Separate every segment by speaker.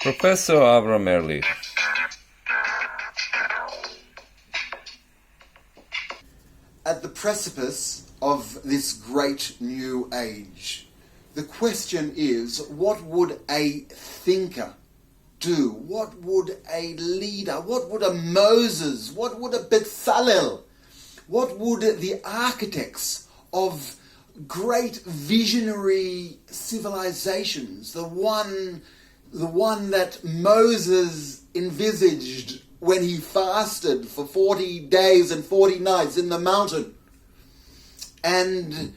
Speaker 1: Professor Avram Ehrlich.
Speaker 2: At the precipice of this great new age, the question is, what would a thinker do? What would a leader, what would a Moses, what would a Bezalel, what would the architects of great visionary civilizations, the one that Moses envisaged when he fasted for 40 days and 40 nights in the mountain, and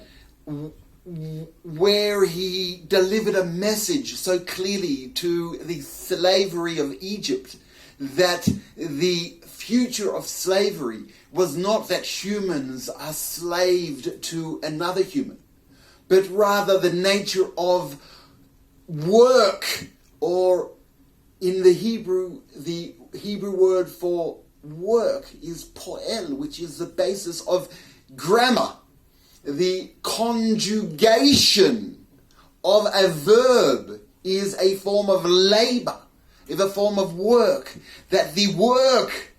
Speaker 2: where he delivered a message so clearly to the slavery of Egypt that the future of slavery was not that humans are slaved to another human, but rather the nature of work, or in the Hebrew word for work is poel, which is the basis of grammar. The conjugation of a verb is a form of labor, is a form of work. That the work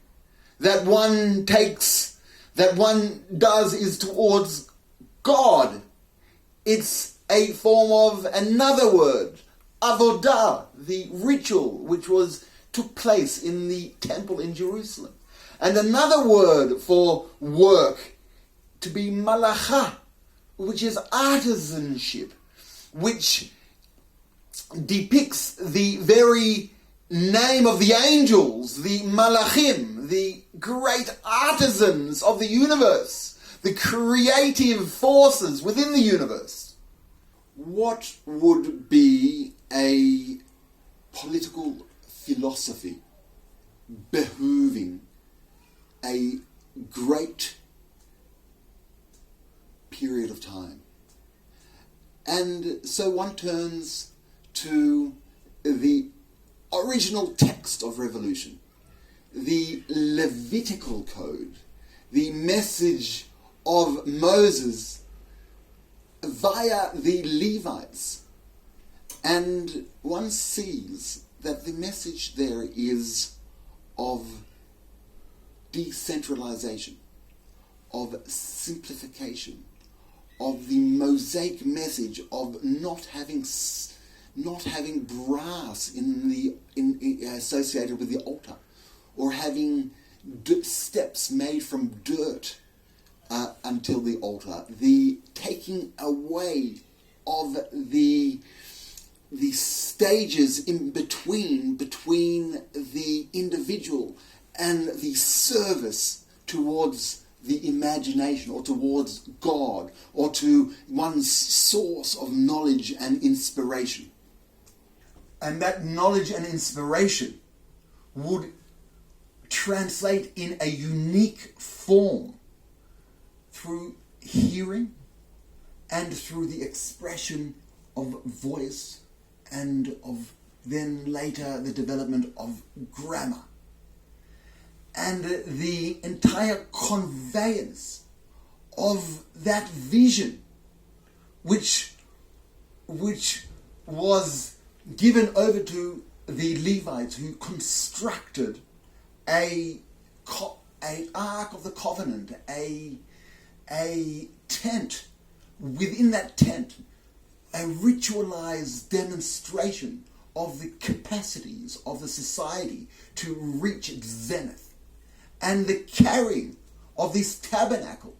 Speaker 2: that one does is towards God. It's a form of another word, avodah, the ritual which took place in the temple in Jerusalem. And another word for work to be malacha, which is artisanship, which depicts the very name of the angels, the malachim, the great artisans of the universe, the creative forces within the universe. What would be a political philosophy behooving a great period of time? And so one turns to the original text of revolution, the Levitical code, the message of Moses via the Levites. And one sees that the message there is of decentralization, of simplification, of the Mosaic message of not having brass associated with the altar, or having steps made from dirt until the altar, the taking away of the stages in between the individual and the service towards the imagination, or towards God, or to one's source of knowledge and inspiration. And that knowledge and inspiration would translate in a unique form through hearing and through the expression of voice, and of then later the development of grammar. And the entire conveyance of that vision, which was given over to the Levites, who constructed a Ark of the Covenant, a tent. Within that tent, a ritualized demonstration of the capacities of the society to reach its zenith. And the carrying of this tabernacle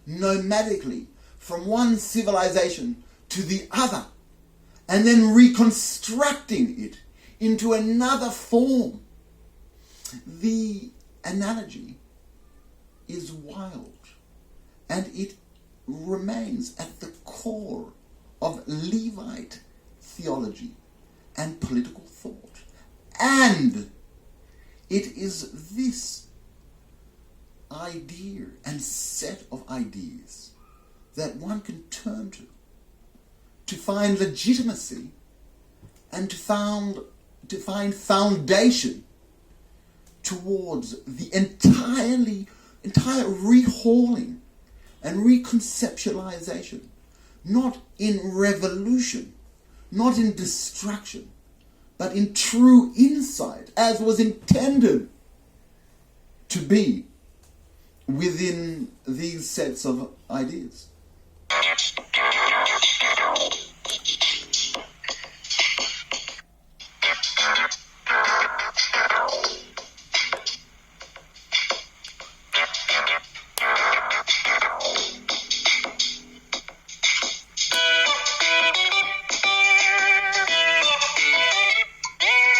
Speaker 2: nomadically from one civilization to the other, and then reconstructing it into another form. The analogy is wild, and it remains at the core of Levite theology and political thought. And it is this idea and set of ideas that one can turn to find legitimacy and to find foundation towards the entire rehauling and reconceptualization, not in revolution, not in destruction, but in true insight, as was intended to be within these sets of ideas.